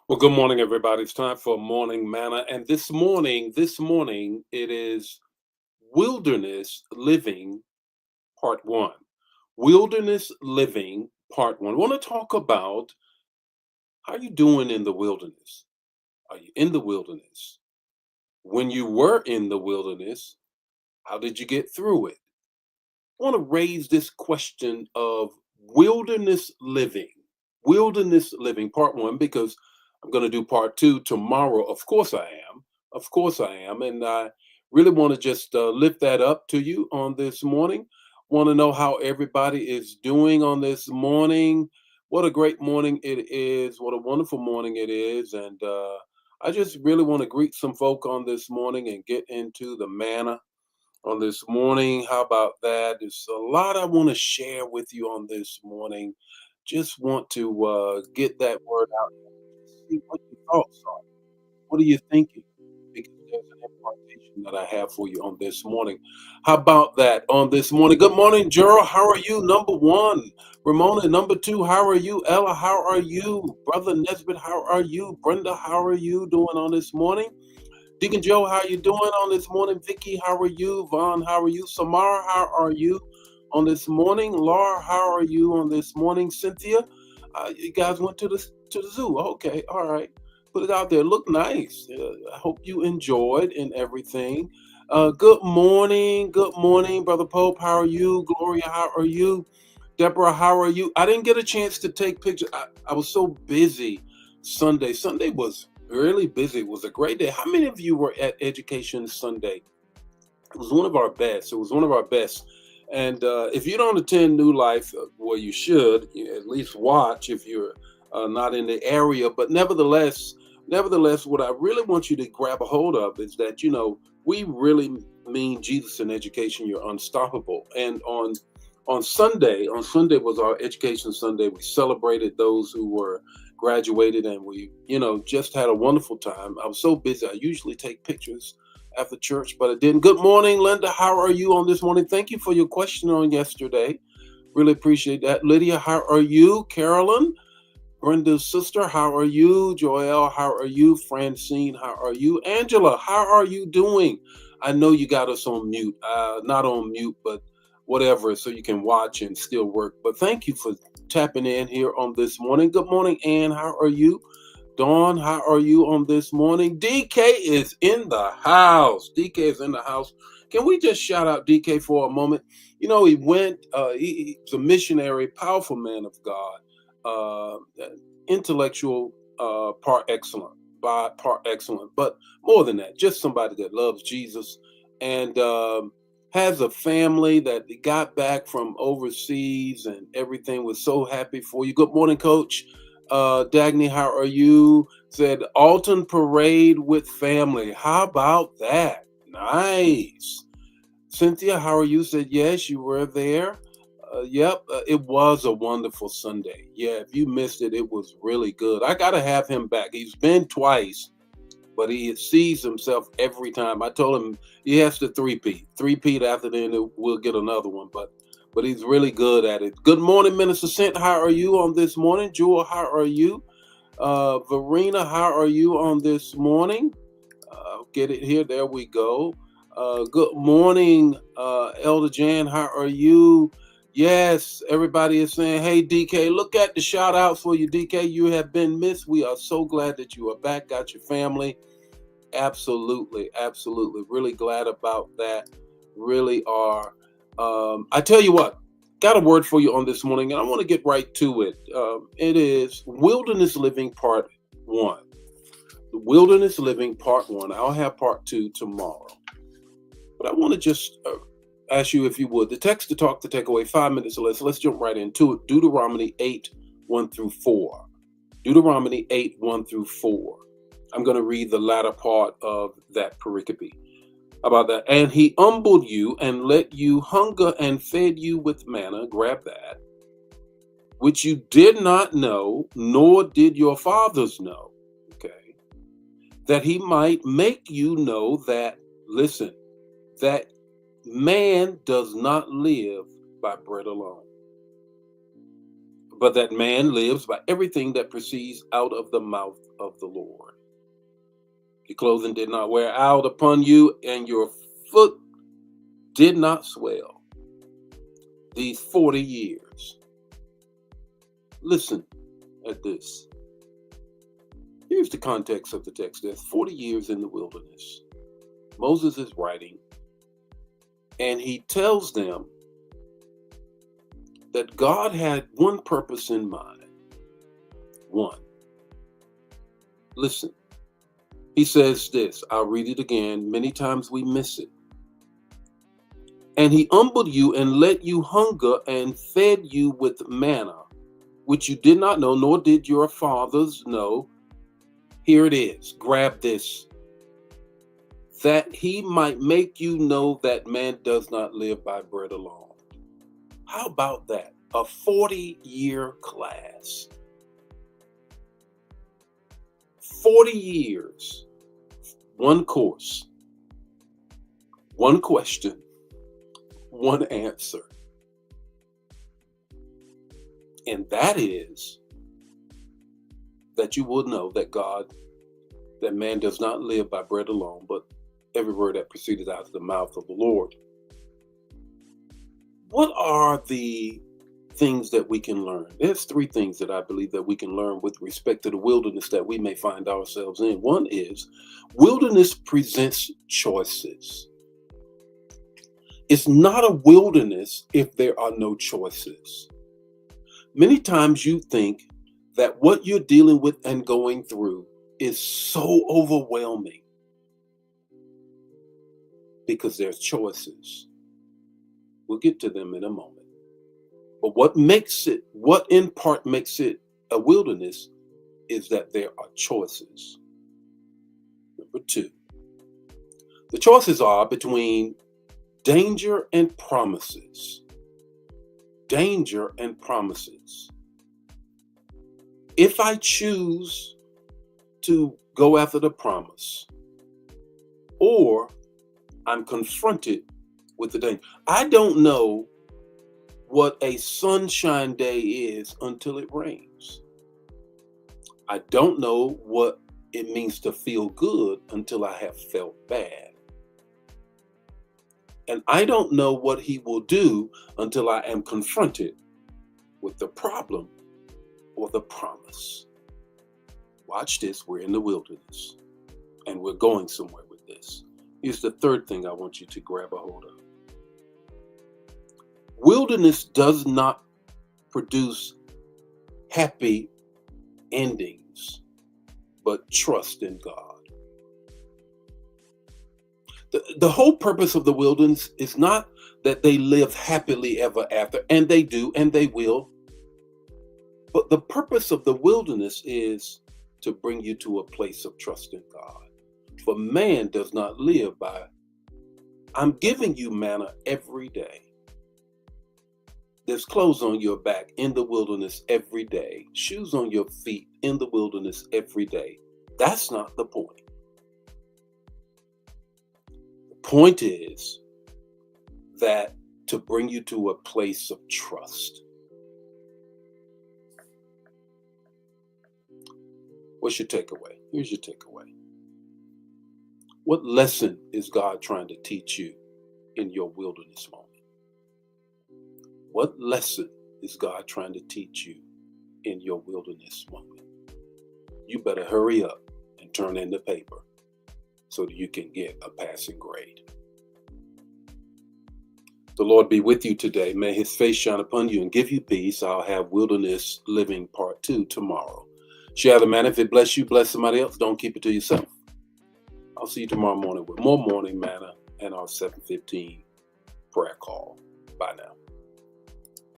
Well, good morning, everybody. It's time for morning manna, and this morning, it is wilderness living part one. Wilderness living part one. I want to talk about how you doing in the wilderness. Are you in the wilderness? When you were in the wilderness, how did you get through it? I want to raise this question of wilderness living. Wilderness living, part one, because I'm going to do part two tomorrow. Of course, I am. Of course, I am. And I really want to just lift that up to you on this morning. Want to know how everybody is doing on this morning. What a great morning it is. What a wonderful morning it is. And I just really want to greet some folk on this morning and get into the manna on this morning. How about that? There's a lot I want to share with you on this morning. Just want to get that word out there. Just see what your thoughts are. What are you thinking? Because there's an impartation that I have for you on this morning. How about that on this morning? Good morning, Gerald. How are you? Number one. Ramona, number two. How are you? Ella, how are you? Brother Nesbitt, how are you? Brenda, how are you doing on this morning? Deacon Joe, how you doing on this morning? Vicky, how are you? Vaughn, how are you? Samara, how are you on this morning? Laura, how are you on this morning? Cynthia, you guys went to the zoo. Okay, all right. Put it out there. Look nice. I hope you enjoyed and everything. Good morning, Brother Pope. How are you? Gloria, how are you? Deborah, how are you? I didn't get a chance to take pictures. I was so busy Sunday. Sunday was really busy. It was a great day. How many of you were at Education Sunday? It was one of our best. It was one of our best. And if you don't attend New Life, well, you should at least watch if you're not in the area. But nevertheless, what I really want you to grab a hold of is that we really mean Jesus in education. You're unstoppable. And on Sunday was our Education Sunday. We celebrated those who were graduated, and we just had a wonderful time. I was so busy. I usually take pictures after church, but I didn't. Good morning, Linda. How are you on this morning? Thank you for your question on yesterday. Really appreciate that. Lydia, how are you? Carolyn, Brenda's sister, how are you? Joelle, how are you? Francine, how are you? Angela, how are you doing? I know you got us on mute. Not on mute, but whatever, so you can watch and still work. But thank you for tapping in here on this morning. Good morning, Ann. How are you? Dawn, how are you on this morning? DK is in the house. DK is in the house. Can we just shout out DK for a moment? He went, he's a missionary, powerful man of God, intellectual, part excellent, but more than that, just somebody that loves Jesus and has a family that got back from overseas and everything. Was so happy for you. Good morning, Coach. Dagny, how are you? Said Alton Parade with family. How about that? Nice. Cynthia, how are you? Said yes, you were there. Yep, it was a wonderful Sunday. Yeah, if you missed it, it was really good. I got to have him back. He's been twice, but he sees himself every time. I told him he has to three-peat after then we'll get another one. But he's really good at it. Good morning, Minister Sent. How are you on this morning? Jewel, how are you? Verena, how are you on this morning? Get it here. There we go. Good morning, Elder Jan. How are you? Yes, everybody is saying, hey, DK, look at the shout outs for you, DK. You have been missed. We are so glad that you are back, got your family. Absolutely, absolutely. Really glad about that. Really are. I tell you what, got a word for you on this morning, and I want to get right to it. It is Wilderness Living Part 1. The Wilderness Living Part 1. I'll have Part 2 tomorrow. But I want to just ask you, if you would, the text to talk to take away 5 minutes or less. Let's jump right into it. Deuteronomy 8, 1 through 4. Deuteronomy 8, 1 through 4. I'm going to read the latter part of that pericope about that. And he humbled you and let you hunger and fed you with manna. Grab that. Which you did not know, nor did your fathers know. Okay. That he might make you know that, listen, that man does not live by bread alone. but that man lives by everything that proceeds out of the mouth of the Lord. Your clothing did not wear out upon you, and your foot did not swell these 40 years. Listen at this. Here's the context of the text. There's 40 years in the wilderness. Moses is writing, and he tells them that God had one purpose in mind. One. Listen. He says this. I'll read it again. Many times we miss it. And he humbled you and let you hunger and fed you with manna, which you did not know, nor did your fathers know. Here it is. Grab this. That he might make you know that man does not live by bread alone. How about that? A 40-year class. 40 years. One course. One question. One answer. And that is that you will know that that man does not live by bread alone, but every word that proceeded out of the mouth of the Lord. What are the things that we can learn? There's three things that I believe that we can learn with respect to the wilderness that we may find ourselves in. One is wilderness presents choices. It's not a wilderness if there are no choices. Many times you think that what you're dealing with and going through is so overwhelming because there's choices. We'll get to them in a moment. But what in part makes it a wilderness is that there are choices. Number two, the choices are between danger and promises. Danger and promises. If I choose to go after the promise, or I'm confronted with the danger. I don't know what a sunshine day is until it rains. I don't know what it means to feel good until I have felt bad. And I don't know what he will do until I am confronted with the problem or the promise. Watch this. We're in the wilderness and we're going somewhere with this. Here's the third thing I want you to grab a hold of. Wilderness does not produce happy endings, but trust in God. The whole purpose of the wilderness is not that they live happily ever after, and they do, and they will. But the purpose of the wilderness is to bring you to a place of trust in God. For man does not live by, I'm giving you manna every day. There's clothes on your back in the wilderness every day. Shoes on your feet in the wilderness every day. That's not the point. The point is that to bring you to a place of trust. What's your takeaway? Here's your takeaway. What lesson is God trying to teach you in your wilderness moment? What lesson is God trying to teach you in your wilderness moment? You better hurry up and turn in the paper so that you can get a passing grade. The Lord be with you today. May his face shine upon you and give you peace. I'll have Wilderness Living Part 2 tomorrow. Share the manna. If it bless you, bless somebody else. Don't keep it to yourself. I'll see you tomorrow morning with more morning manna and our 7:15 prayer call. Bye now.